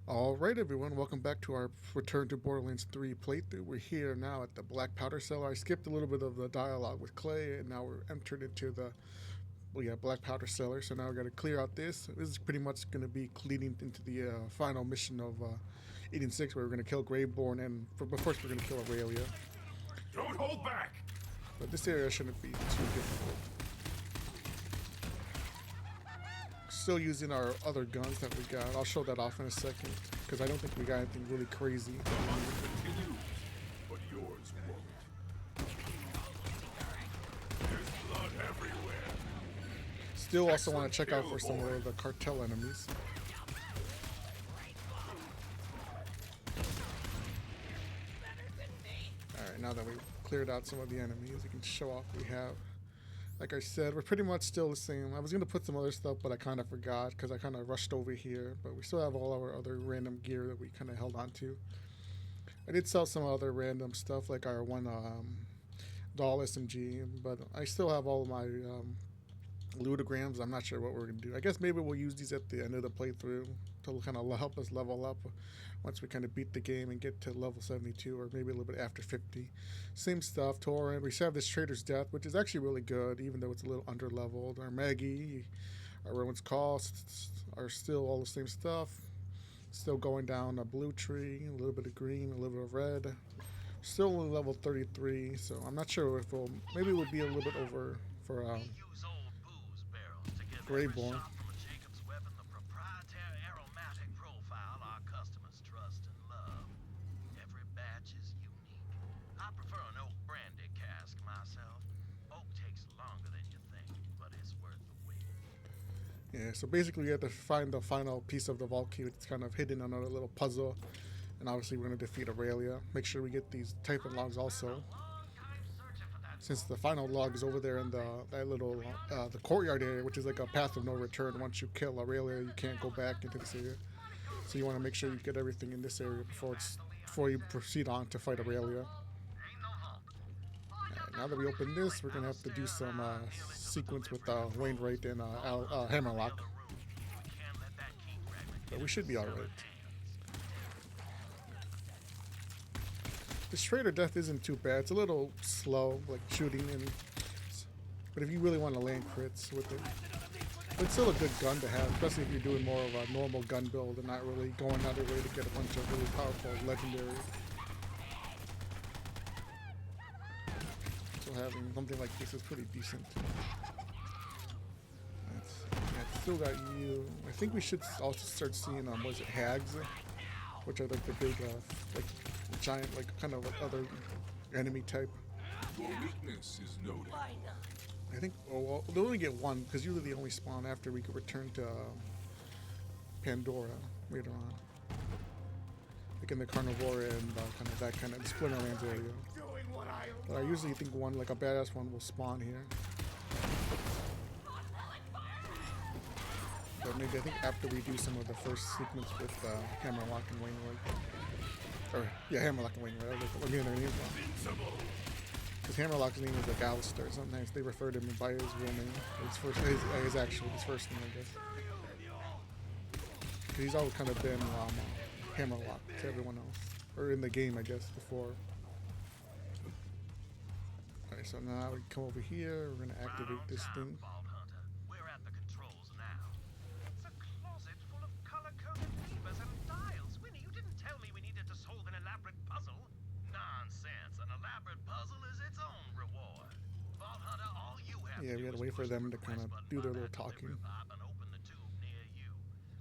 Alright everyone, welcome back to our Return to Borderlands 3 playthrough. We're here now at the Black Powder Cellar. I skipped a little bit of the dialogue with Clay and now we're entered into the Black Powder Cellar. So now we gotta clear out this. This is pretty much gonna be leading into the final mission of Eden 6 where we're gonna kill Graveborn but first we're gonna kill Aurelia. Don't hold back! But this area shouldn't be too difficult. Still using our other guns that we got. I'll show that off in a second because I don't think we got anything really crazy. Continue, but yours won't. There's blood everywhere. Still also want to check out for some of the cartel enemies. Alright, now that we've cleared out some of the enemies, we can show off what we have. Like I said, we're pretty much still the same. I was going to put some other stuff, but I kind of forgot because I kind of rushed over here. But we still have all our other random gear that we kind of held on to. I did sell some other random stuff, like our one doll SMG, but I still have all of my ludograms. I'm not sure what we're going to do. I guess maybe we'll use these at the end of the playthrough to kind of help us level up once we kind of beat the game and get to level 72, or maybe a little bit after 50. Same stuff, Torrent. We still have this Trader's Death, which is actually really good, even though it's a little under leveled. Our Maggie, our Ruin's Cost are still all the same stuff. Still going down a blue tree, a little bit of green, a little bit of red. Still only level 33, so I'm not sure if maybe we'll be a little bit over for Graveborn. Yeah, so basically we have to find the final piece of the vault key. It's kind of hidden under a little puzzle. And obviously we're going to defeat Aurelia. Make sure we get these typing logs also. Since the final log is over there in that little the courtyard area, which is like a path of no return. Once you kill Aurelia, you can't go back into this area. So you want to make sure you get everything in this area before you proceed on to fight Aurelia. Now that we open this, we're gonna have to do some sequence with Wainwright and Hammerlock. But we should be alright. This Trader Death isn't too bad. It's a little slow, like shooting, but if you really want to land crits with it, it's still a good gun to have, especially if you're doing more of a normal gun build and not really going out of your way to get a bunch of really powerful legendaries. So having something like this is pretty decent. It's still got you. I think we should also start seeing was it hags, which are like the big like giant, like kind of like other enemy type. Your weakness is noted. I think well, they'll only get one because usually they only spawn after we could return to Pandora later on, like in the Carnivora and kind of that kind of Splinterlands area. But I usually think one, like a badass one, will spawn here. But maybe I think after we do some of the first sequence with Hammerlock and Wainwright. Or, yeah, Hammerlock and Wainwright. I was looking at their names wrong. Because Hammerlock's name is like Alistair. Sometimes they refer to him by his real name. His first name, I guess. Because he's always kind of been Hammerlock to everyone else. Or in the game, I guess, before. Alright, so now we come over here. We're going to activate this thing. Yeah, we gotta wait for them to kind of do their little talking.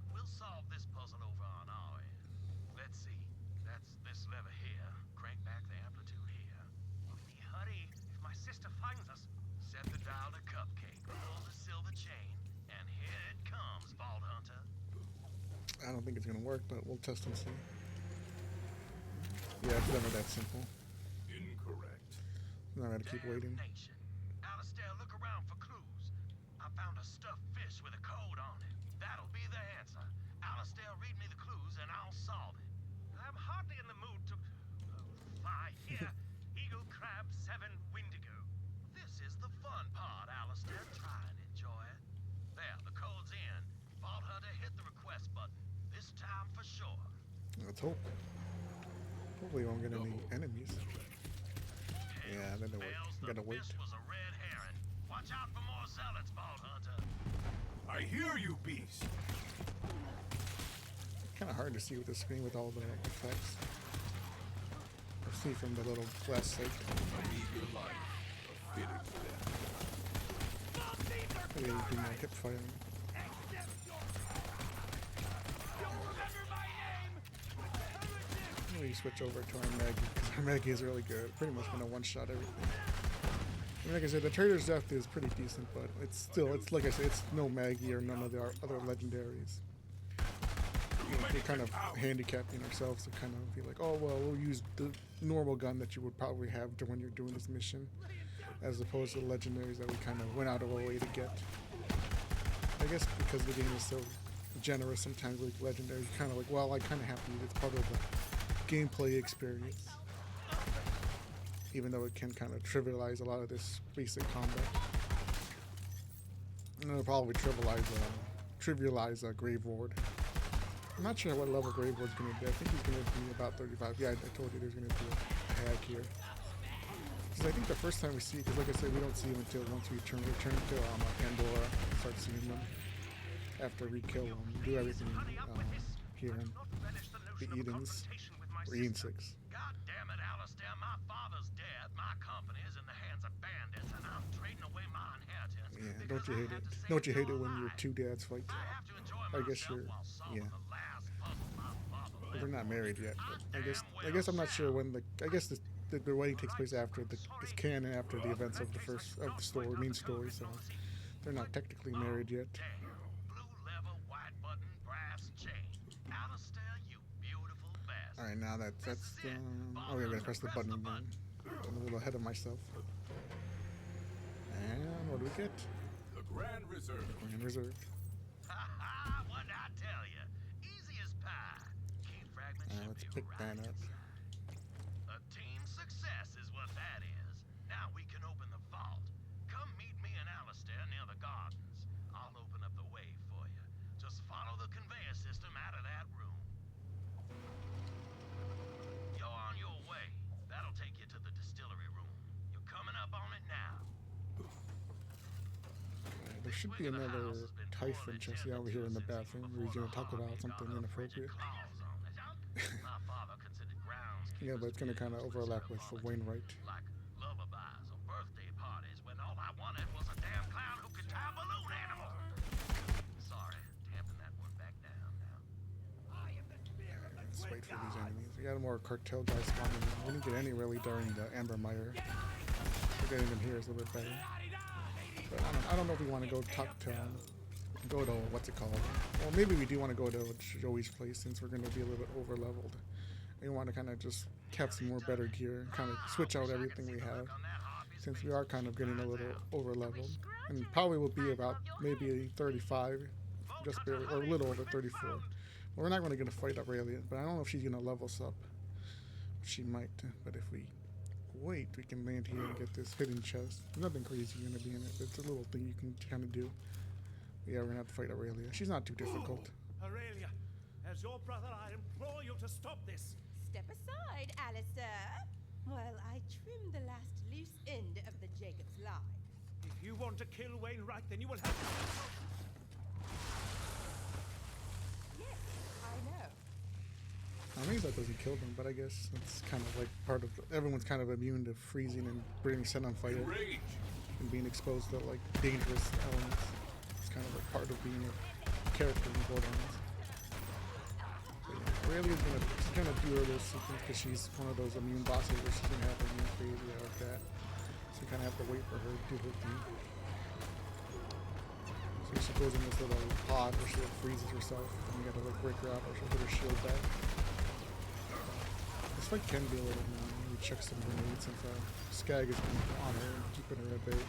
We'll solve this puzzle over on our end. Let's see. That's this lever here. Crank back the amplitude here. Hurry, if my sister finds us. Set the dial to Cupcake. Pull the silver chain. And here it comes, Vault Hunter. I don't think it's gonna work, but we'll test and see. Yeah, it's never that simple. Incorrect. Now I gotta keep waiting. Alistair, look around for clues. I found a stuffed fish with a code on it. That'll be the answer. Alistair, read me the clues and I'll solve it. I'm hardly in the mood to... fine, here. Eagle Crab 7 Windigo. This is the fun part, Alistair. Try and enjoy it. There, the code's in. Vault Hunter, hit the request button. This this time for sure. Let's hope. Hopefully we won't get any enemies. Yeah, then we gotta wait. This was a red herring. Watch out for more zealots, Bald Hunter. I hear you, beast. Kind of hard to see with the screen with all the effects. I see from the little glass slate. An eager life, a fitted death. Maybe we can hip firing. Maybe switch over to our Maggie, because our Maggie is really good. Pretty much gonna one-shot everything. I mean, like I said, the Trader's Death is pretty decent, but it's like I said, it's no Maggie or none of the other legendaries. We're kind of handicapping ourselves to kind of be like, oh well, we'll use the normal gun that you would probably have when you're doing this mission, as opposed to the legendaries that we kind of went out of our way to get. I guess because the game is so generous sometimes with legendary, kind of like, well, I kind of have to use it. It's part of the gameplay experience, even though it can kind of trivialize a lot of this basic combat. And it'll probably trivialize Grave Ward. I'm not sure what level Grave Ward's going to be. I think he's going to be about 35. Yeah, I told you there's going to be a hag here. Because I think the first time we see, because like I said, we don't see him until once we return to Pandora, start seeing them after we kill them, do everything here in the Edens. Or Eden 6. God damn it, Alistair. My father's dead. My company is in the hands of bandits, and I'm trading away my inheritance. Yeah, don't you hate it? Don't you hate it when your two dads fight? I guess you're, yeah. Well, they're not married yet, but I guess I'm not sure when I guess the wedding takes place after it's canon after the events of the story, main story, so they're not technically married yet. Alright, now that's oh, we're gonna press the button again. I'm a little ahead of myself. And what do we get? The Grand Reserve. Grand Reserve. What'd I tell you? Easy as pie. Key fragment should Let's be pick that right. up. A team success is what that is. Now we can open the vault. Come meet me and Alistair near the gardens. I'll open up the way for you. Just follow the conveyor system out of that room. You're on your way. That'll take you to the distillery room. You're coming up on it now. There should be another Typhon chest over here in the bathroom where he's gonna talk about something inappropriate. Yeah, but it's gonna kind of overlap with the Wainwright. Like lullabies or birthday parties when all I wanted was a damn clown who could tie a balloon animal. Sorry, tamping that one back down now. Let's wait for these enemies. We got more cartel guys spawning in. We didn't get any really during the Amber Mire. We're getting them here is a little bit better. But I don't know if we want to go talk to go to what's it called? Well, maybe we do want to go to Joey's place since we're going to be a little bit over leveled. We want to kind of just have some more better gear, kind of switch out everything we have, since we are kind of getting a little over leveled, and probably will be about maybe 35, just barely, or a little over 34. Well, we're not going to get a fight Aurelia, but I don't know if she's going to level us up. She might, but if we wait, we can land here and get this hidden chest. Nothing crazy going to be in it. It's a little thing you can kind of do. Yeah, we're going to have to fight Aurelia. She's not too difficult. Aurelia, as your brother, I implore you to stop this. Step aside, Alistair, while I trim the last loose end of the Jacob's line. If you want to kill Wainwright, then you will have to. Yes, I know. I mean, that doesn't kill them, but I guess it's kind of like part of everyone's kind of immune to freezing and being set on fire Rage. and being exposed to like dangerous elements. It's kind of like part of being a character in Borderlands. But yeah, Aurelia's gonna do her little sequence because she's one of those immune bosses where she's gonna have her immune crazy like that. So you kind of have to wait for her to do her thing. So she goes in this little pod where she like freezes herself, and you gotta like break her out or she'll put her shield back. This fight can be a little annoying. We check some grenades since Skag is on her and keeping her at bay.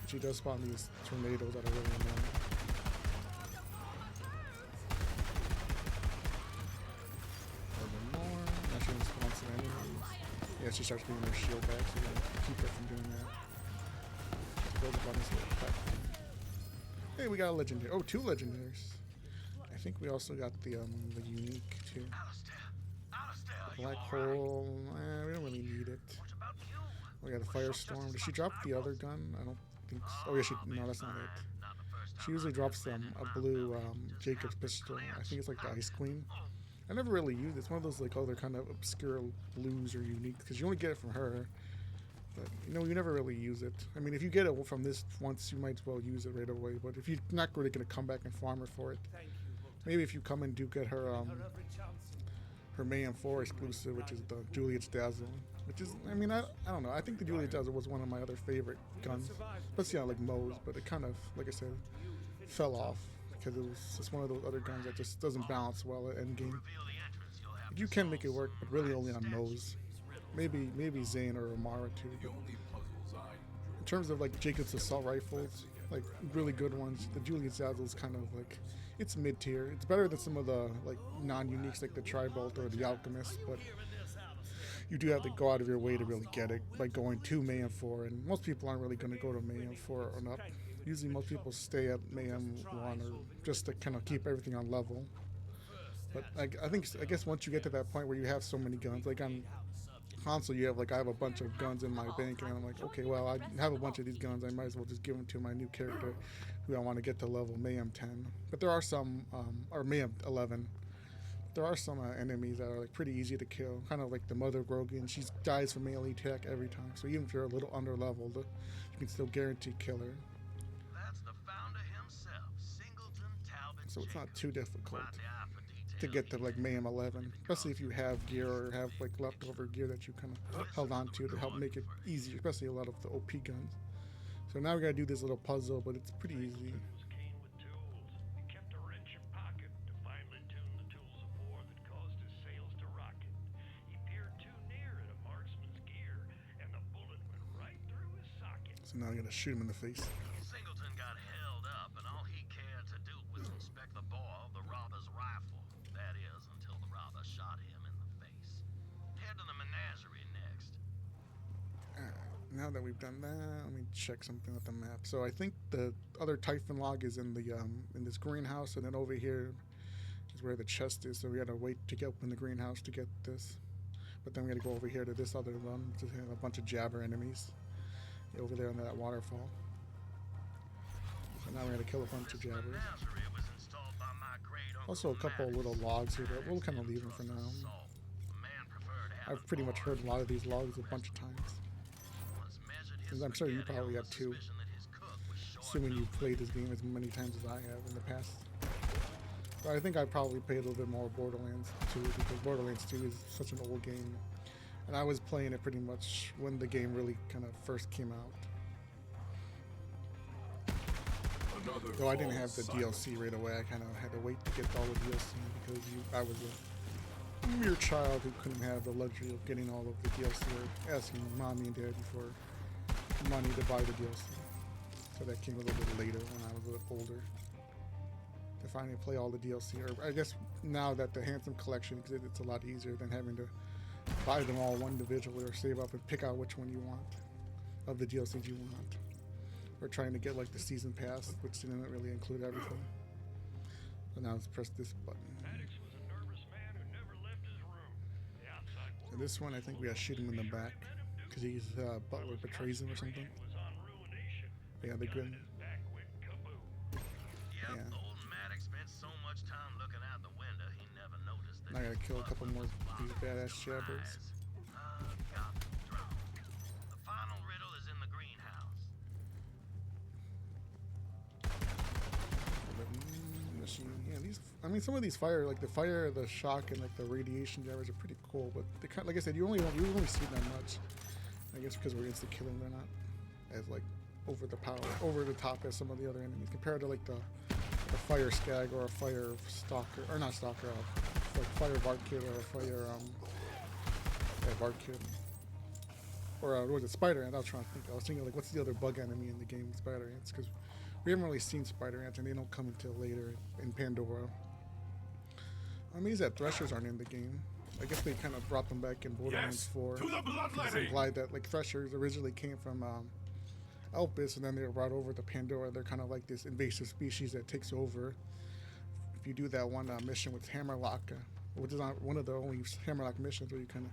But she does spawn these tornadoes that are really annoying. A little more. Now she doesn't spawn some enemies. Yeah, she starts getting her shield back, so you gotta keep her from doing that. She goes up on this little platform. Hey, we got a legendary. Oh, two legendaries. A I think we also got the unique too. Alistair, Alistair, The you black all right? hole. We don't really need it. What about you? We got the Were some firestorm. just Did as she much drop as the I other was? gun? I don't think. So. Oh yeah, she. I'll No, be that's not it. fine. Not the first She time usually I've drops been in a my blue belly. Just Jacob's have to pistol. I cleanse. think it's like the Ice Queen. I never really used it. It's one of those like other kind of obscure blues or unique because you only get it from her. But you know, you never really use it. I mean, if you get it from this once, you might as well use it right away. But if you're not really gonna come back and farm her for it, Thank you, Lieutenant. maybe if you come and do get her Her every chance. her Mayhem 4 exclusive, which is the Juliet's Dazzle, which is, I mean, I don't know. I think the Juliet's Dazzle was one of my other favorite guns, especially on like Moe's, but it kind of, like I said, fell off because it was just one of those other guns that just doesn't balance well at endgame. Reveal the entrance. You'll have You to can make it solve work, but really only on Moe's. Maybe Zane or Amara too. The But only puzzles I in terms of like Jacob's assault rifles, like really good ones, the Juliet's Dazzle is kind of like, it's mid tier. It's better than some of the like non-uniques like the Tri-Bolt or the Alchemist, but you do have to go out of your way to really get it by going to Mayhem 4, and most people aren't really going to go to Mayhem 4 or up. Usually most people stay at Mayhem 1 or just to kind of keep everything on level. But I guess once you get to that point where you have so many guns, like on console you have like, I have a bunch of guns in my bank and I'm like, okay, well, I have a bunch of these guns, I might as well just give them to my new character who I want to get to level Mayhem 10. But there are some, or Mayhem 11, there are some enemies that are like pretty easy to kill, kind of like the Mother Grogan. She dies from melee attack every time, so even if you're a little under leveled, you can still guarantee kill her. That's the founder himself, Singleton Talbot. So it's not Jacobs. too difficult Quite the eye for detail. to get to like Mayhem 11, especially if you have gear or have like leftover gear that you kind of held on to help make it easier, especially a lot of the OP guns. So now we gotta do this little puzzle, but it's pretty easy. Was keen with tools. He kept a wrench in pocket to finely tune the tools of war that caused his sails to rocket. He peered too near at a marksman's gear, and the bullet went right through his socket. So now I'm gonna shoot him in the face. Singleton got held up, and all he cared to do was inspect the bore of the robber's rifle. That is, until the robber shot him in the face. Head to the menagerie next. Now that we've done that, let me check something with the map. So I think the other Typhon log is in the in this greenhouse, and then over here is where the chest is. So we gotta wait to get open the greenhouse to get this. But then we gotta go over here to this other one to have a bunch of jabber enemies over there under that waterfall. So now we're gonna kill a bunch of jabbers. Menagerie was installed by my great uncle Also a couple of Maddox. little logs here, but we'll kind of leave them for now. The man preferred having I've pretty much heard a lot of these logs a bunch of times. once measured his And I'm sure you spaghetti probably on have the too, suspicion that his cook was short assuming you've noodles. played this game as many times as I have in the past. But I think I probably played a little bit more Borderlands 2 because Borderlands 2 is such an old game. And I was playing it pretty much when the game really kind of first came out. another Though I didn't have the false silence. DLC right away, I kind of had to wait to get all the DLC because I was a mere child who couldn't have the luxury of getting all of the DLC or asking mommy and daddy for money to buy the DLC. So that came a little bit later when I was a little older. To finally play all the DLC, or I guess now that the Handsome Collection exists, it's a lot easier than having to buy them all one individually or save up and pick out which one you want of the DLCs you want. Or trying to get like the season pass, which didn't really include everything. So now let's press this button. Maddox was a nervous man who never left his room. The outside So world this one, I think we gotta shoot him in the back because he's Butler betrays him or something. was on ruination. Yeah, the good. His back went kaboom. Yep, Yeah. old Maddox spent so much time looking out the window, he never noticed that I gotta his kill a couple butler more was of these locked badass in jabbers. eyes. Got dropped. The final riddle is in the greenhouse. Yeah, these. I mean, some of these fire, like the fire, the shock, and like the radiation jabbers are pretty cool. But they kind, like I said, you only see them much. I guess because we're insta killing, they're not as like over the top as some of the other enemies compared to like the fire skag or a fire stalker, or not stalker, like fire Bart Kid or a fire Bart Kid. Or what was it, Spider Ant? I was thinking like, what's the other bug enemy in the game? Spider Ants, because we haven't really seen Spider Ants, and they don't come until later in Pandora. I mean, that Threshers aren't in the game. I guess they kind of brought them back in Borderlands Yes, 4. to the It's bloodletting. implied that like Threshers originally came from Elpis, and then they were brought over to Pandora. They're kind of like this invasive species that takes over if you do that one mission with Hammerlock, which is one of the only Hammerlock missions where you kind of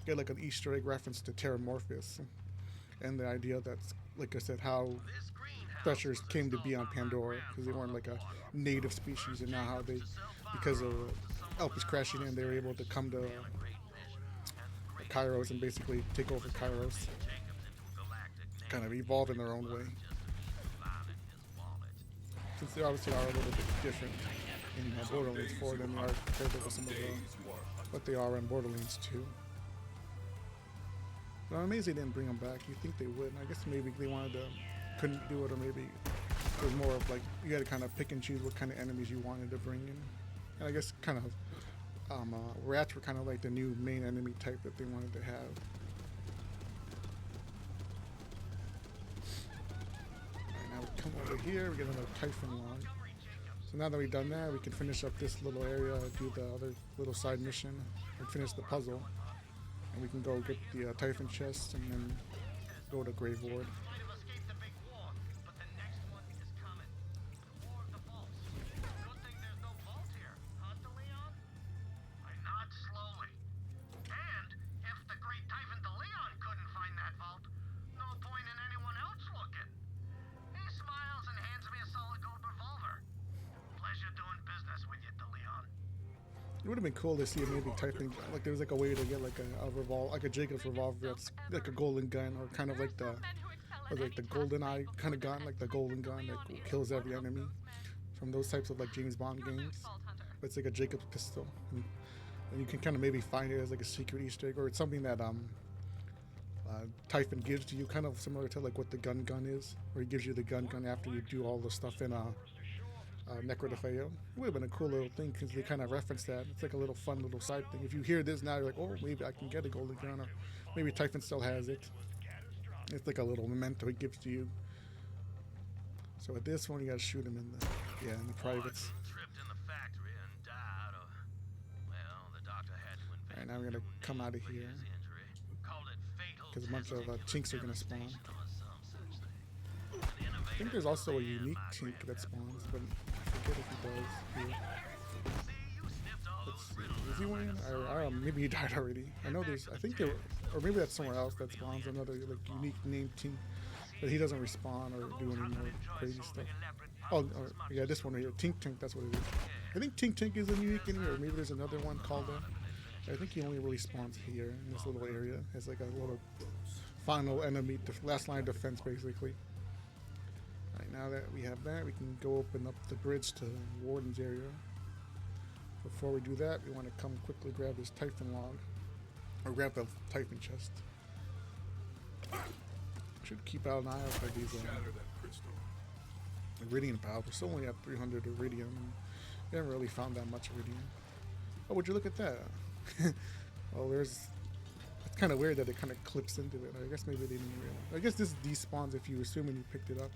get like an Easter egg reference to Terramorphous, and the idea that's, like I said, how This greenhouse Threshers was came to be on installed by my Pandora because they weren't like a grandfather. native species, and now how they, because of Elpis crashing in, they were able to come to Great vision and great Kairos and basically take over Kairos, Jacobs into a galactic kind of evolve in their own way. just to be found in his wallet. Since they obviously are a little bit different in Borderlands 4 than they are compared to some of what they are in Borderlands 2. But I'm amazed they didn't bring them back. You think they would? I guess maybe they wanted to, couldn't do it, or maybe it was more of like you had to kind of pick and choose what kind of enemies you wanted to bring in. And I guess kind of rats were kind of like the new main enemy type that they wanted to have. Alright, now we come over here, we get another Typhon log. So now that we've done that, we can finish up this little area, do the other little side mission, and finish the puzzle. And we can go get the Typhon chest and then go to Grave Ward. Might have escaped the big war, but the next one is coming. The War of the Vaults. Good thing there's no vault here, huh, DeLeon? I nod slowly. And if the great Typhon DeLeon couldn't find that vault, no point in anyone else looking. He smiles and hands me a solid gold revolver. Pleasure doing business with you, DeLeon. It would have been cool to see maybe Typhon, like there was like a way to get like a revolver, like a Jacob's revolver that's like a golden gun, or kind of like the, like the golden eye kind of gun, like the golden gun that kills every enemy from those types of like James Bond games. But it's like a Jacob's pistol, and you can kind of maybe find it as like a secret Easter egg, or it's something that Typhon gives to you, kind of similar to like what the gun is, where he gives you the gun after you do all the stuff in Necro de Feo. It would have been a cool little thing because they kind of reference that. It's like a little fun little side thing. If you hear this now, you're like, oh, maybe I can get a golden gun, or maybe Typhon still has it. It's like a little memento he gives to you. So with this one, you gotta shoot him in the privates. Tripped in the factory and died of, well, the doctor had to invent Alright, now we're gonna come out of for here his injury. Called it fatal because a bunch of chinks are gonna spawn. devastation or some such thing. An I think there's also a unique chink that spawns, but I forget if he does here. See, you sniffed all Let's those see. riddles. Is he winning? Or maybe he died already. I know there's. I think there, or maybe that's somewhere else that spawns another like unique named chink, but he doesn't respawn or do any more crazy stuff. Oh, yeah, this one right here, Tink Tink. That's what it is. I think Tink Tink is a unique enemy, or maybe there's another one called that. I think he only really spawns here in this little area as like a little final enemy, last line of defense, basically. Alright, now that we have that, we can go open up the bridge to Warden's area. Before we do that, we want to come quickly grab this Typhon log, or grab the Typhon chest. Should keep out an eye out for these Shatter that crystal. Iridium powers. We're still only at 300 Iridium, and we haven't really found that much Iridium. Oh, would you look at that? Well, there's. It's kind of weird that it kind of clips into it. I guess maybe they didn't realize. I guess this despawns if you assuming you picked it up.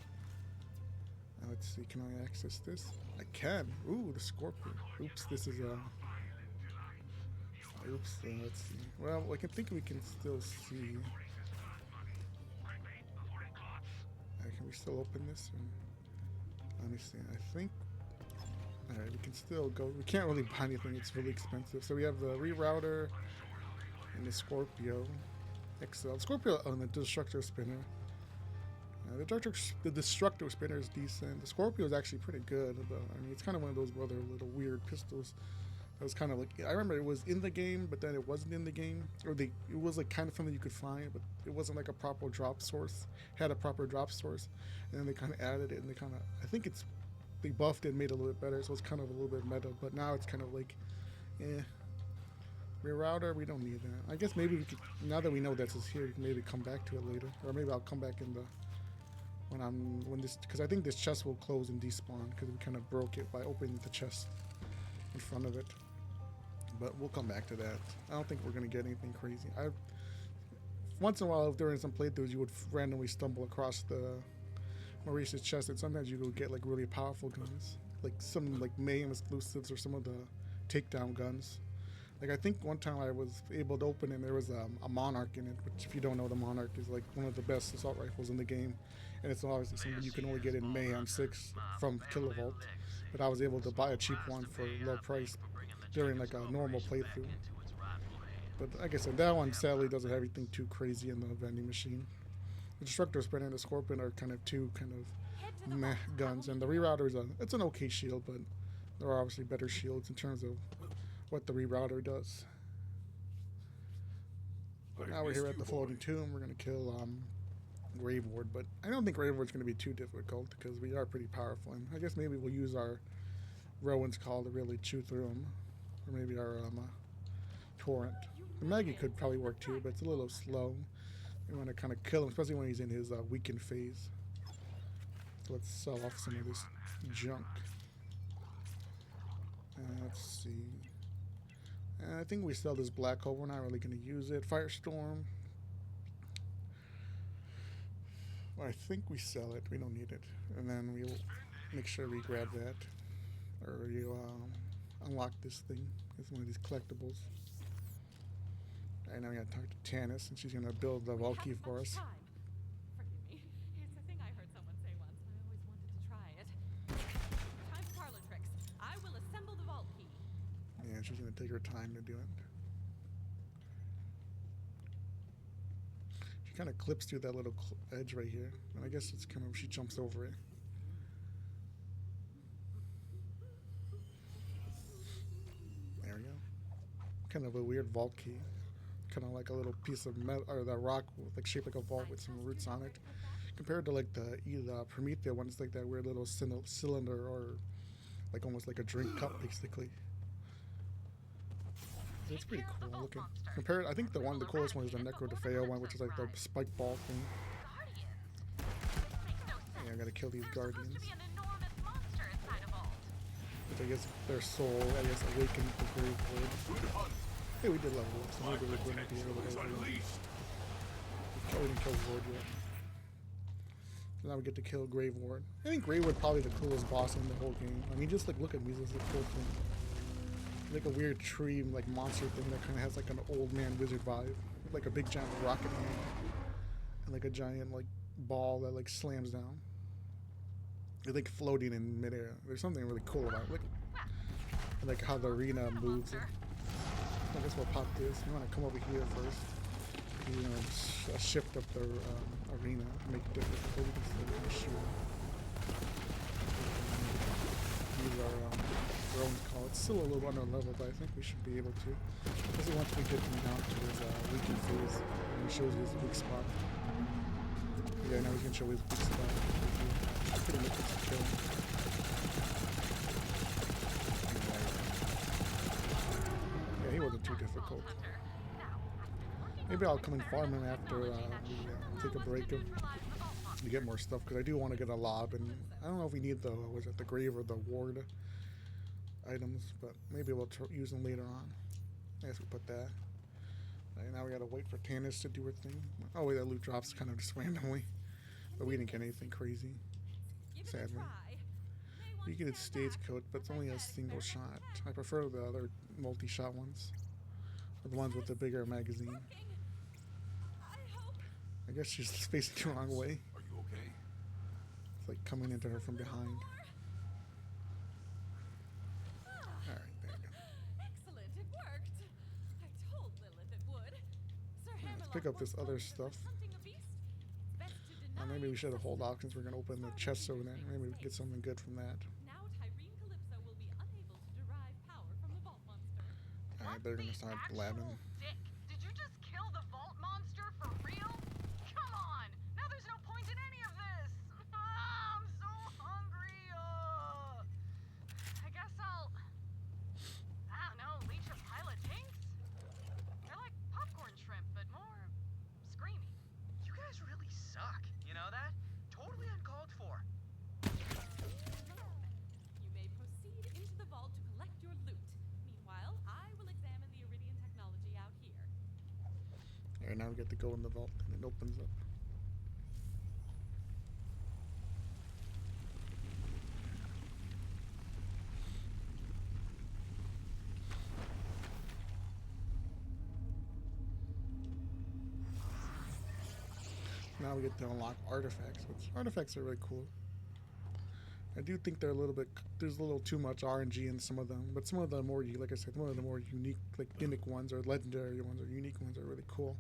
Let's see, can I access this? I can. Ooh, the Scorpion. Oops, this is oops, let's see. Well, I can think we can still see. Can we still open this? Let me see. I think. Alright, we can still go. We can't really buy anything, it's really expensive. So we have the rerouter and the Scorpio XL. Scorpio on the Destructor Spinner. The Destructor Spinner is decent. The Scorpio is actually pretty good. But, I mean, it's kind of one of those other little weird pistols. That was kind of like, I remember it was in the game, but then it wasn't in the game. Or it was like kind of something you could find, but it wasn't like a proper drop source. It had a proper drop source, and then they kind of added it, and they kind of, I think they buffed it and made it a little bit better, so it's kind of a little bit meta. But now it's kind of like, rear router, we don't need that. I guess maybe we could, now that we know this is here, we can maybe come back to it later, or maybe I'll come back in the. Because I think this chest will close and despawn because we kind of broke it by opening the chest in front of it. But we'll come back to that. I don't think we're gonna get anything crazy. Once in a while, if during some playthroughs, you would randomly stumble across the Maurice's chest, and sometimes you would get like really powerful guns, like some like Mayhem exclusives or some of the takedown guns. Like I think one time I was able to open it, and there was a Monarch in it, which if you don't know, the Monarch is like one of the best assault rifles in the game, and it's obviously something you can only get in Mayhem 6 from Kilovolt. But I was able to buy a cheap one for a low price during like a normal playthrough. But like I said, that one sadly doesn't have anything too crazy in the vending machine. The Destructor Spreader and the Scorpion are kind of two kind of meh guns, and the Rerouter is it's an okay shield, but there are obviously better shields in terms of what the Rerouter does. But now we're here at the Floating Tomb. We're gonna kill Grave Ward, but I don't think Grave Ward's gonna be too difficult because we are pretty powerful. And I guess maybe we'll use our Rowan's Call to really chew through them, or maybe our Torrent. The Maggie could probably work too, but it's a little slow. We want to kind of kill him, especially when he's in his weakened phase. So let's sell off some of this junk. Let's see. I think we sell this Black Hole. We're not really going to use it. Firestorm. Well, I think we sell it. We don't need it. And then we'll make sure we grab that. Or you unlock this thing. It's one of these collectibles. Alright, now we gotta talk to Tannis, and she's gonna build the Valky for us. Forgive me. It's a thing I heard someone say once, and I always wanted to try it. Time for parlor tricks. I will assemble the vault key. Yeah, she's gonna take her time to do it. She kind of clips through that little edge right here, and I guess it's kind of she jumps over it. There we go. Kind of a weird vault key. Kind of like a little piece of metal, or the rock with like shaped like a vault with some roots on it. Compared to like the Promethea one, it's like that weird little cylinder, or like almost like a drink cup, basically. It's pretty cool looking. Compared, I think the coolest one is the Necrodefeo one, which is like the spike ball thing. Yeah, I gotta kill these guardians. Which I guess their soul, I guess, awakened the Grave Ward. Hey, we did level up, so maybe we're going to be able to we didn't kill Ward yet. So now we get to kill Grave Ward. I think Grave Ward probably the coolest boss in the whole game. I mean, just like look at me, this is a cool thing. Like a weird tree, like monster thing that kind of has like an old man wizard vibe, like a big giant rocket hand, and like a giant like ball that like slams down. It's like floating in midair. There's something really cool about it. Look, like how the arena moves. I guess we'll pop this. You want to come over here first. You know, shift up the arena, make it difficult. Use our Rowan's Call. It's still a little under level, but I think we should be able to. Especially once we get him down to his weakened phase, and he shows his weak spot. Yeah, now we can show his weak spot. Pretty much it's a kill. He wasn't too difficult. Maybe I'll come and farm him after we take a break and get more stuff, because I do want to get a lob, and I don't know if we need the Grave or the Ward items, but maybe we'll use them later on. I guess we put that. Right, now we gotta wait for Tannis to do her thing. Oh wait, that loot drops kind of just randomly, but we didn't get anything crazy, sadly. You get a Stagecoach, but it's only a single shot. I prefer the other multi-shot ones, or the ones with the bigger magazine. I guess she's facing the wrong way. Are you okay? It's like coming into her from behind. Alright, there you go. Excellent, it worked. I told Lilith it would. Sir Let's pick up this other stuff. Maybe we should have hold out since we're gonna open the chest over there. Maybe we can get something good from that. Now Tyrene Calypso will be unable to derive power from the vault monster. Alright, they're gonna start blabbing. Dick, did you just kill the vault monster for real? Come on! Now there's no point in any of this! I'm so hungry! I guess I don't know, leech a pile of tinks? They're like popcorn shrimp, but more screamy. You guys really suck. You know that? Totally uncalled for. You may proceed into the vault to collect your loot. Meanwhile, I will examine the Iridian technology out here. Alright, now we get to go in the vault, and it opens up. now we get to unlock artifacts, which artifacts are really cool. I do think they're a little bit, there's a little too much RNG in some of them, but some of the more, like I said, one of the more unique, like gimmick ones or legendary ones or unique ones are really cool.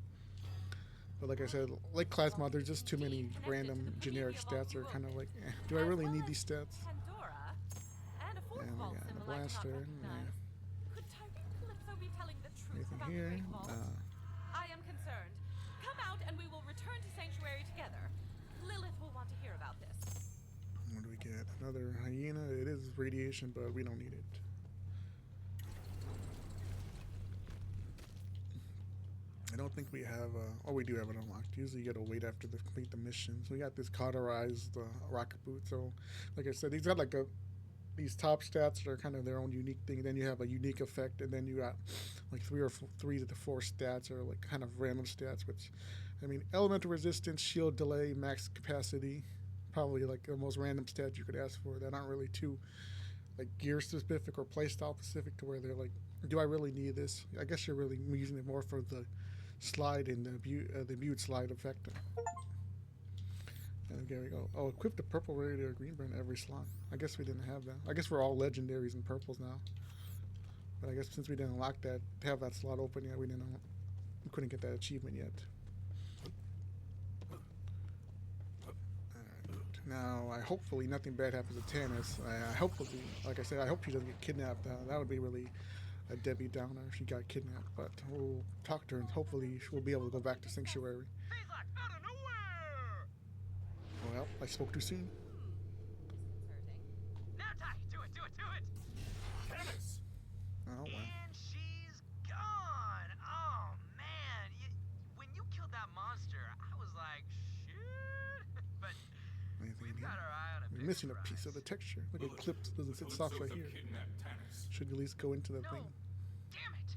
But like I said, like class mod, there's just too many random generic stats that are kind of like, do I really need these stats? Pandora, and a fourth And we vault got the symbol I cannot blaster. recognize. Could Tyree Calypso be telling the truth Anything about here? the Great Vault? I am concerned. Come out and we will return to Sanctuary together. Lilith will want to hear about this. What do we get? Another hyena. It is radiation, but we don't need it. I don't think we have. Oh, we do have it unlocked. Usually, you gotta wait after to complete the mission. So we got this cauterized rocket boot. So, like I said, these got like these top stats are kind of their own unique thing. Then you have a unique effect, and then you got like three to the four stats are like kind of random stats. Which, I mean, elemental resistance, shield delay, max capacity. Probably like the most random stats you could ask for that aren't really too like gear specific or playstyle specific to where they're like, do I really need this? I guess you're really using it more for the slide and the mute slide effect. And there we go. Oh, equip the purple radiator green burn every slot. I guess we didn't have that. I guess we're all legendaries and purples now. But I guess since we didn't unlock that, have that slot open yet, we couldn't get that achievement yet. Now, hopefully nothing bad happens to Tannis. Hopefully, like I said, I hope she doesn't get kidnapped. That would be really a Debbie Downer if she got kidnapped. But we'll talk to her and hopefully she'll be able to go back to Sanctuary. He's like out of nowhere. Well, I spoke too soon. Now, Ty, do it. Tennis! Oh, well. And she's gone. Oh man, when you killed that monster, I was like, shit. But Anything in we've here? got our eye on a We're bigger missing a piece of the prize. texture. Look, it clips, doesn't sit soft right here. Kidnapped Tannis. Should at least go into the No. thing. Damn it!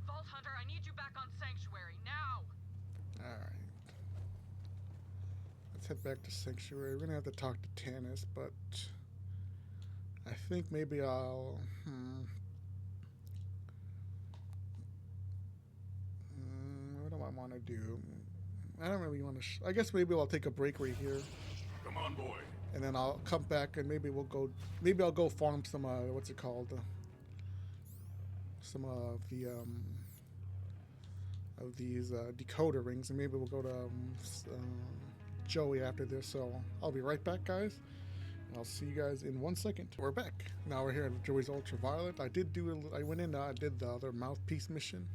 Vault Hunter, I need you back on Sanctuary now. Alright. Let's head back to Sanctuary. We're gonna have to talk to Tannis, but I think maybe I'll what do I want to do? I don't really want to I guess maybe I'll take a break right here Come on, boy. and then I'll come back and maybe I'll go farm some what's it called, some of these decoder rings, and maybe we'll go to Joey after this. So I'll be right back, guys. I'll see you guys in 1 second. We're back. Now we're here at Joey's Ultraviolet. I went in, I did the other mouthpiece mission.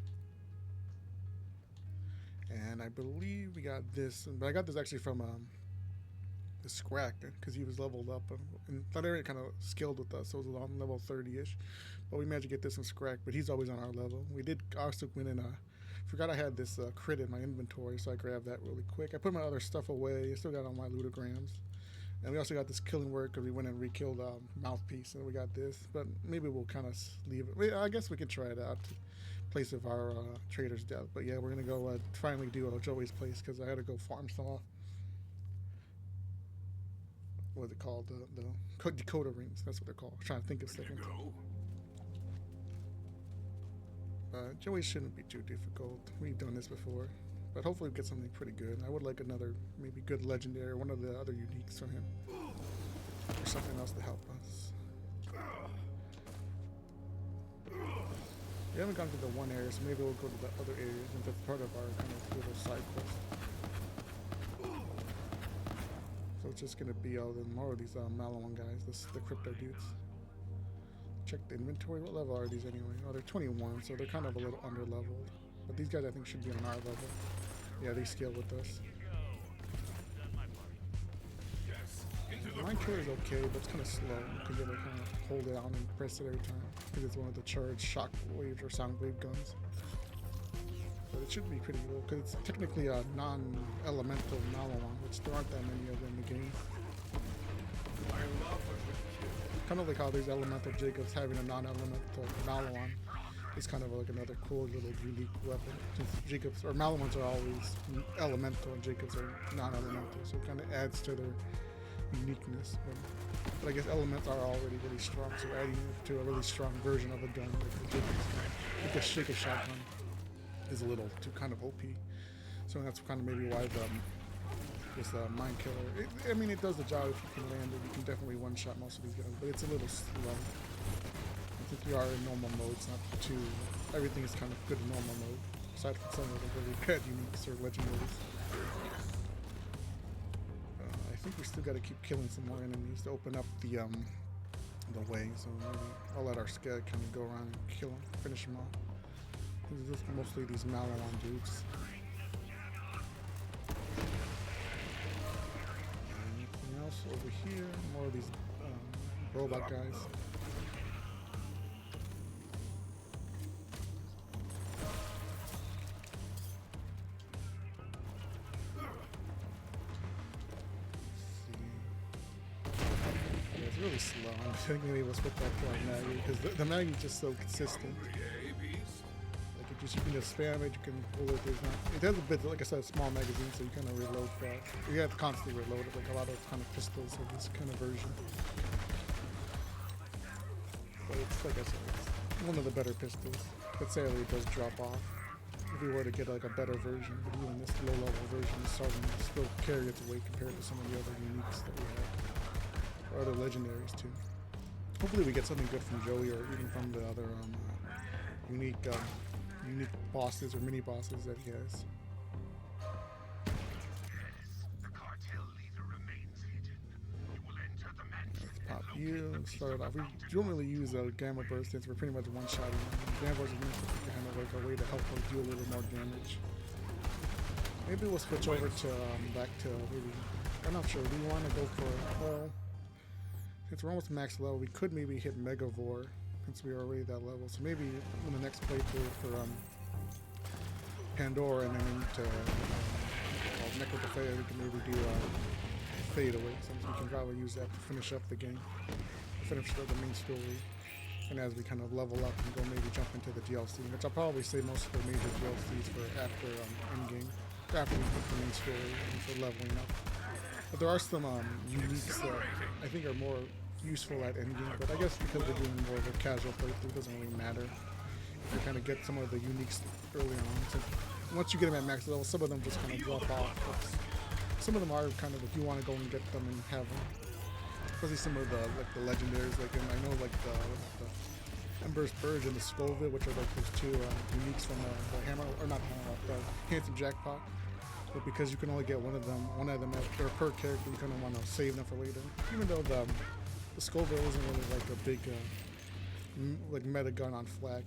And I believe we got this, but I got this actually from the Scrack, because he was leveled up. And that area kind of skilled with us, so it was on level 30-ish. But we managed to get this in Scrack, but he's always on our level. We did also went in forgot I had this crit in my inventory, so I grabbed that really quick. I put my other stuff away. I still got all my ludograms. And we also got this killing work because we went and re-killed Mouthpiece, and we got this. But maybe we'll kind of leave it. I guess we could try it out. Place of our trader's death. But yeah, we're gonna go finally do Joey's place because I had to go farm some what's it called, the decoder rings. That's what they're called. I'm trying to think of a second. Go. Joey shouldn't be too difficult. We've done this before, but hopefully we get something pretty good. I would like another maybe good legendary, one of the other uniques from him, or something else to help us. We haven't gone to the one area, so maybe we'll go to the other areas, and that's part of our kind of little side quest. So it's just gonna be more of these Malawan guys, the crypto dudes. Check the inventory. What level are these anyway? Oh, they're 21, so they're kind of a little under leveled. But these guys I think should be on our level. Yeah, they scale with us. Yes. Into the Mine killer is okay, but it's kind of slow because you have to kind of hold it down and press it every time because it's one of the charged shock waves or sound wave guns. But it should be pretty low because it's technically a non-elemental Malawan, which there aren't that many of them in the game. I love what we Kind of like how there's elemental Jacobs having a non-elemental Malawan. It's kind of like another cool little unique weapon. Since Jacobs or Malawans are always elemental and Jacobs are non-elemental, so it kind of adds to their uniqueness. But I guess elements are already really strong, so adding it to a really strong version of a gun like the Jacobs gun, like the Shaker shotgun, is a little too kind of OP. So that's kind of maybe why this mine killer. I mean, it does the job if you can land it. You can definitely one-shot most of these guys, but it's a little slow. I think we are in normal mode. It's not too. Everything is kind of good in normal mode, aside from some of the really bad uniques or legendaries. I think we still got to keep killing some more enemies to open up the way. So maybe I'll let our scad kind of go around and kill them, finish them off. This is mostly these Malawon dudes. Anything else over here? More of these robot guys. It's really slow. I think maybe we'll switch back to our Maggie because the Maggie is just so consistent. Like you can just spam it. You can pull it. There's not. It has a bit, like I said, small magazine, so you kind of reload fast. You have to constantly reload it, like a lot of kind of pistols of this kind of version. But it's like I said, it's one of the better pistols. But sadly, it does drop off. If we were to get like a better version, but even this low-level version is starting to still carry its weight compared to some of the other uniques that we have. Or other legendaries too. Hopefully we get something good from Joey or even from the other unique bosses or mini bosses that he has. The cartel leader remains hidden. You will enter the mansion. Let's pop you. Start off. We don't really use a Gamma Burst since we're pretty much one-shotting them. Gamma Burst is kind of like a way to help us do a little more damage. Maybe we'll switch over to back to maybe. I'm not sure. Do we want to go for well? Since we're almost max level, we could maybe hit Megavore since we are already that level. So maybe in the next playthrough for Pandora and then into Necrophea, we can maybe do Fade Away. Since we can probably use that to finish up the game, finish the main story. And as we kind of level up and go maybe jump into the DLC, which I'll probably say most of the major DLCs for after endgame, after we put the main story and for leveling up. But there are some uniques that I think are more useful at endgame, but I guess because we're doing more of a casual playthrough, it doesn't really matter. If you kind of get some of the uniques early on. So once you get them at max level, some of them just kind of drop off. But some of them are kind of, if you want to go and get them and have them. Especially some of the legendaries, like I know like the Ember's Purge and the Scoville, which are like those two uniques from the Hammer, or not Hammer, the Handsome Jackpot. But because you can only get one of them per character, you kind of want to save them for later. Even though the Scoville isn't really like a big like meta gun on flag,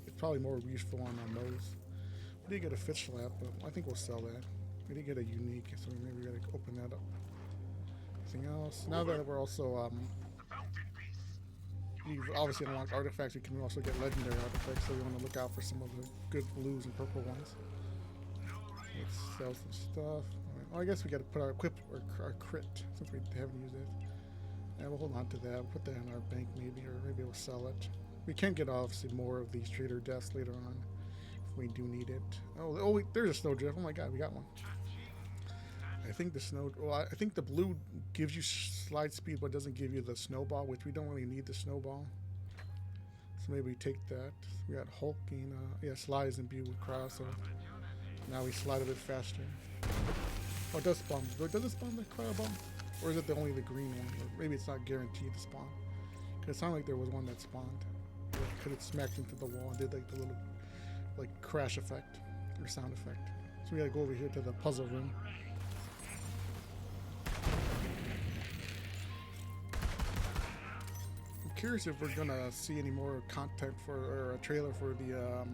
it's probably more useful on those. We did get a fish slap, but I think we'll sell that. We did get a unique, so maybe we gotta open that up. Anything else? Now that we're also we've obviously unlocked artifacts, we can also get legendary artifacts, so we want to look out for some of the good blues and purple ones. Let's sell some stuff. Right. Well, I guess we got to put our equip or our crit since we haven't used it. Yeah, we'll hold on to that. We'll put that in our bank maybe, or maybe we'll sell it. We can get obviously more of these trader deaths later on if we do need it. Oh wait, there's a snowdrift. Oh my god, we got one. I think the I think the blue gives you slide speed, but doesn't give you the snowball, which we don't really need the snowball. So maybe we take that. We got hulking. Yeah, slides imbued with cryo, so now we slide a bit faster. Oh, it does spawn. Does it spawn the cryo bomb? Or is it only the green one? Or maybe it's not guaranteed to spawn. Because it sounded like there was one that spawned. Because it smacked into the wall and did like the little crash effect or sound effect. So we gotta go over here to the puzzle room. I'm curious if we're gonna see any more content or a trailer for the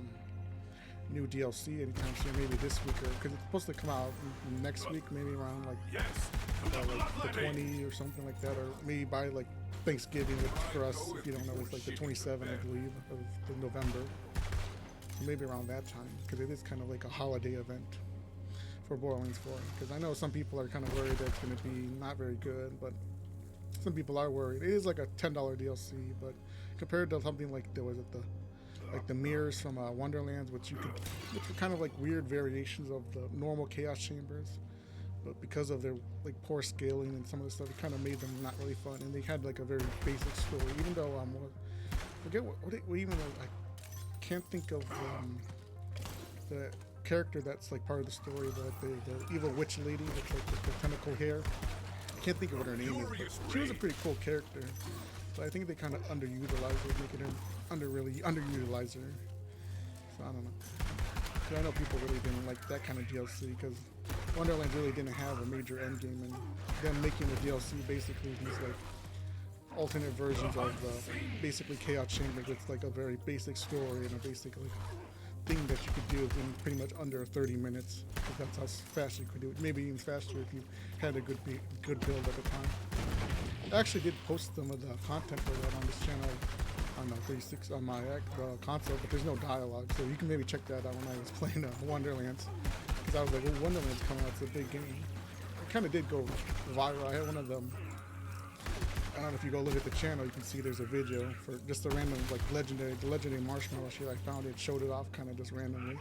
new DLC anytime soon, maybe this week, or because it's supposed to come out next week, maybe around like the 20 or something like that, or maybe by like Thanksgiving, which for us, if you don't know, it's like the 27th, I believe, of November. So maybe around that time, because it is kind of like a holiday event for Borderlands 4. Because I know some people are kind of worried that it's going to be not very good, but some people are worried. It is like a $10 DLC, but compared to something like there was the mirrors from Wonderlands, which were kind of like weird variations of the normal Chaos Chambers, but because of their like poor scaling and some of the stuff, it kind of made them not really fun. And they had like a very basic story, even though I forget what even I can't think of the character that's like part of the story, the evil witch lady with like the tentacle hair. I can't think of what her name is, but she was a pretty cool character. So I think they kind of underutilized her, making her really underutilized her. So I don't know. 'Cause I know people really didn't like that kind of DLC because Wonderlands really didn't have a major endgame, and them making the DLC basically these like alternate versions of basically Chaos Chamber with like a very basic story and a basic like thing that you could do in pretty much under 30 minutes. Because that's how fast you could do it. Maybe even faster if you had a good build at the time. I actually did post some of the content for that on this channel on the 36 on my console, but there's no dialogue, so you can maybe check that out when I was playing Wonderlands. Because I was like, oh, Wonderlands coming out, it's a big game. It kind of did go viral. I had one of them. I don't know if you go look at the channel, you can see there's a video for just a random like legendary marshmallow shit. I found it, showed it off kind of just randomly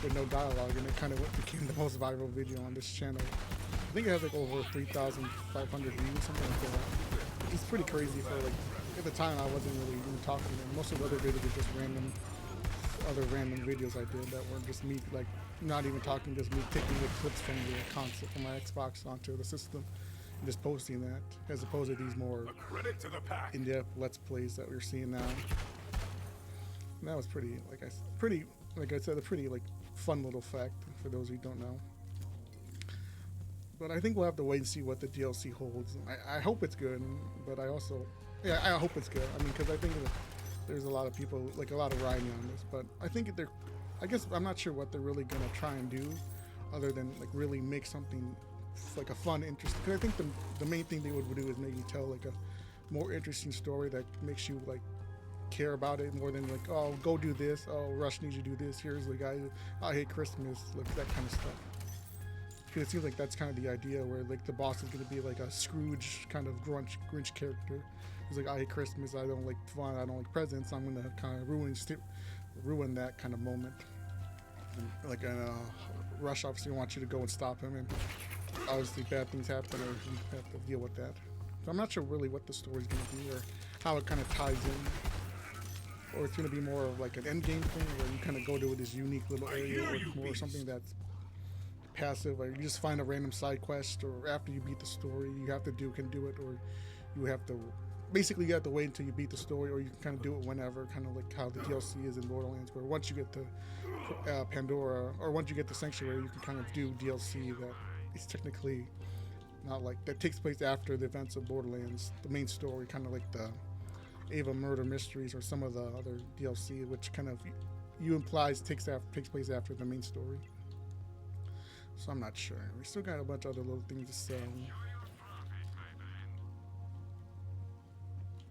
with no dialogue, and it kind of became the most viral video on this channel. I think it has like over 3,500 views, something like that. It's pretty crazy for like, at the time I wasn't really even talking to them. Most of the other videos were just random videos I did that were just me like not even talking, just me taking the clips from the console, from my Xbox onto the system and just posting that, as opposed to these more Credit to the pack. in-depth Let's Plays that we're seeing now. And that was pretty, like I said, a pretty like fun little fact for those who don't know. But I think we'll have to wait and see what the DLC holds. I hope it's good, but I also, yeah, I hope it's good. I mean, because I think there's a lot of people, like a lot of riding on this, but I think I guess I'm not sure what they're really gonna try and do, other than like really make something like a fun, interesting. Because I think the main thing they would do is maybe tell like a more interesting story that makes you like care about it more than like, oh, go do this, oh, Rush needs you to do this, here's the guy, I hate Christmas, like that kind of stuff. Because it seems like that's kind of the idea, where like the boss is going to be like a Scrooge kind of Grinch character. He's like, I hate Christmas, I don't like fun, I don't like presents, I'm going to kind of ruin that kind of moment. And, like Rush obviously wants you to go and stop him, and obviously bad things happen, or you have to deal with that. So I'm not sure really what the story's going to be, or how it kind of ties in. Or it's going to be more of like an end game thing, where you kind of go to this unique little area, or it's more something that's passive, or you just find a random side quest, or after you beat the story you can do it, or you have to wait until you beat the story, or you can kind of do it whenever, kind of like how the DLC is in Borderlands, where once you get to Pandora, or once you get to Sanctuary, you can kind of do DLC that is technically not like, that takes place after the events of Borderlands, the main story, kind of like the Ava Murder Mysteries or some of the other DLC, which kind of you implies takes place after the main story. So I'm not sure. We still got a bunch of other little things to sell.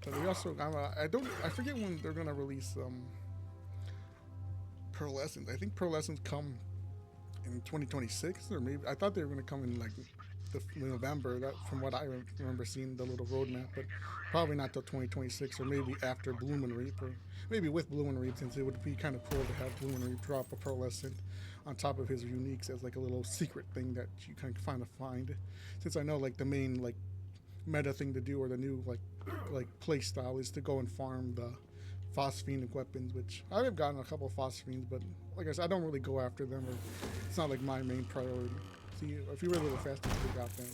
But we also, I forget when they're gonna release Pearlescence. I think Pearlescence come in 2026, or maybe I thought they were gonna come in like November. That, from what I remember seeing the little roadmap, but probably not till 2026, or maybe after Bloom and Reap, or maybe with Bloom and Reap, since it would be kind of cool to have Bloom and Reap drop a Pearlescent on top of his uniques as like a little secret thing that you can kind of find. Since I know like the main like meta thing to do, or the new like play style, is to go and farm the phosphenic weapons, which I've gotten a couple of phosphines, but like I said, I don't really go after them, or it's not like my main priority. See, if you were a little faster, you could have got them.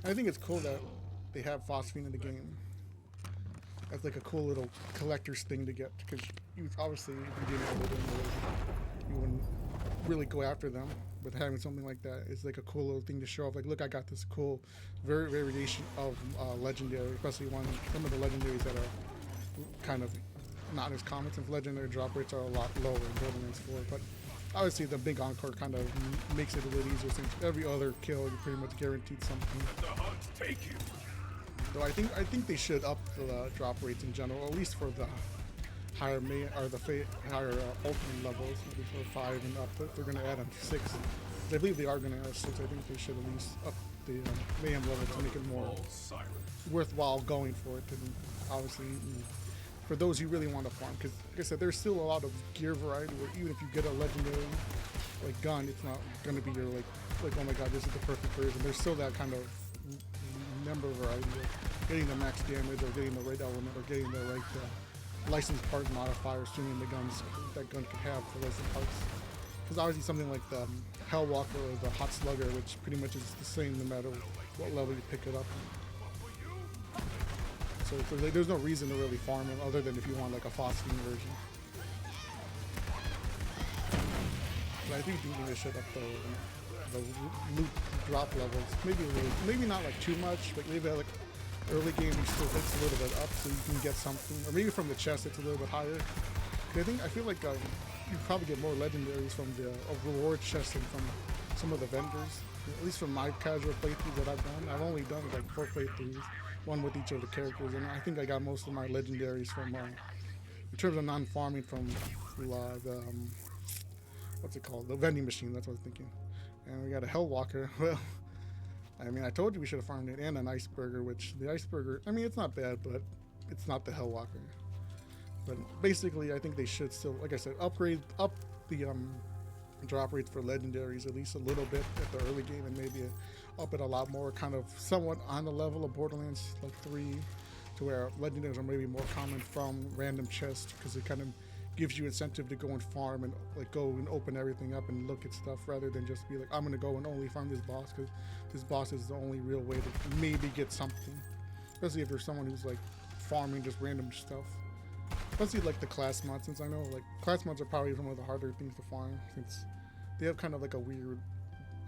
And I think it's cool that they have phosphine in the game. That's like a cool little collector's thing to get, because you obviously, if you didn't know them, you wouldn't really go after them. But having something like that is like a cool little thing to show off. Like, look, I got this cool variation of legendary, especially some of the legendaries that are kind of not as common, since legendary drop rates are a lot lower in Borderlands 4. But obviously the big encore kind of makes it a little easier, since every other kill you're pretty much guaranteed something. The hunt take you. So I think they should up the drop rates in general, at least for the higher higher ultimate levels, maybe for 5 and up. But they're going to add on 6. I believe they are going to add 6. I think they should at least up the mayhem level to make it more worthwhile going for it. And obviously, for those who really want to farm, because like I said, there's still a lot of gear variety where even if you get a legendary like gun, it's not going to be your like oh my god, this is the perfect version. There's still that kind of number variety of getting the max damage, or getting the right element, or getting the right license part modifier, assuming that gun could have for license parts. Because obviously something like the Hellwalker or the Hot Slugger, which pretty much is the same no matter what level you pick it up. So there's no reason to really farm them other than if you want like a phosphine version. But I think beating this shit up the loot drop levels, maybe not like too much, like maybe like early game you still hits a little bit up so you can get something, or maybe from the chest it's a little bit higher. I feel like you probably get more legendaries from the reward chests than from some of the vendors. At least from my casual playthroughs that I've done. I've only done like 4 playthroughs, one with each of the characters, and I think I got most of my legendaries from, in terms of non-farming, from the what's it called? The vending machine. That's what I was thinking. And we got a Hellwalker. Well, I mean, I told you we should have farmed it, and an Iceberger, which the Iceberger, I mean, it's not bad, but it's not the Hellwalker. But basically, I think they should still, like I said, up the drop rates for legendaries at least a little bit at the early game, and maybe up it a lot more, kind of somewhat on the level of Borderlands like 3, to where legendaries are maybe more common from random chests, because it kind of gives you incentive to go and farm and like go and open everything up and look at stuff, rather than just be like, I'm gonna go and only farm this boss because this boss is the only real way to maybe get something. Especially if you're someone who's like farming just random stuff. Especially like the class mods, since I know like class mods are probably one of the harder things to farm, since they have kind of like a weird,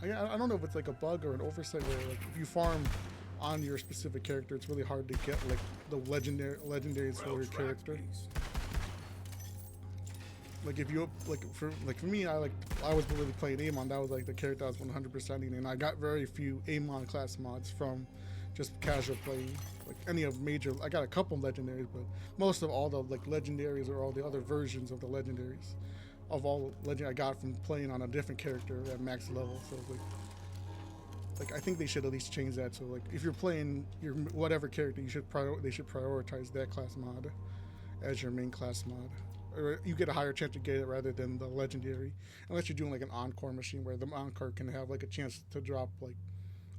I don't know if it's like a bug or an oversight where like if you farm on your specific character, it's really hard to get like the legendaries for your character. Like if you for me, I was really playing Amon. That was like the character I was 100%ing, and I got very few Amon class mods from just casual playing. Like any of major, I got a couple legendaries, but most of all the like legendaries or all the other versions of the legendaries of all legend I got from playing on a different character at max level. So like I think they should at least change that. So like if you're playing your whatever character, they should prioritize that class mod as your main class mod. Or you get a higher chance to get it rather than the legendary, unless you're doing like an encore machine where the encore can have like a chance to drop like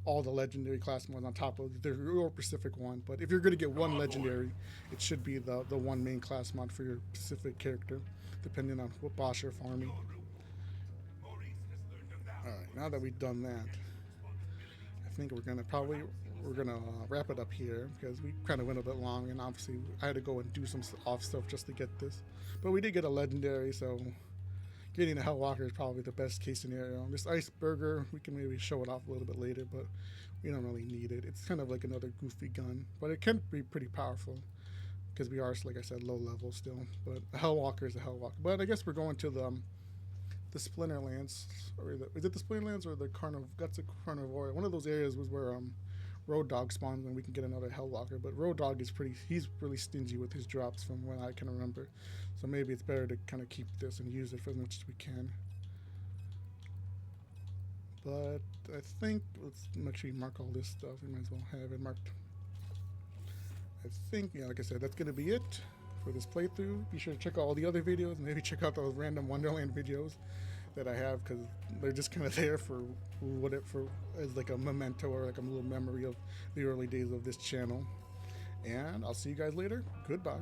all the legendary class mods on top of your specific one. But if you're going to get one legendary, it should be the one main class mod for your specific character, depending on what boss you're farming. Alright, now that we've done that, I think we're gonna wrap it up here, because we kind of went a bit long, and obviously I had to go and do some off stuff just to get this. But we did get a legendary, so getting a Hellwalker is probably the best case scenario. This Iceberger, we can maybe show it off a little bit later, but we don't really need it. It's kind of like another goofy gun, but it can be pretty powerful, because we are, like I said, low level still. But a Hellwalker is a Hellwalker. But I guess we're going to the Splinterlands, or is it the Splinterlands or the Guts of Carnivore? One of those areas was where Road Dogg spawns, and we can get another Hellwalker. But Road Dogg is he's really stingy with his drops from what I can remember. So maybe it's better to kind of keep this and use it for as much as we can. But I think, let's make sure you mark all this stuff. We might as well have it marked. I think, yeah, like I said, that's going to be it for this playthrough. Be sure to check out all the other videos, and maybe check out those random Wonderland videos that I have, because they're just kind of there as like a memento or like a little memory of the early days of this channel. And I'll see you guys later. Goodbye.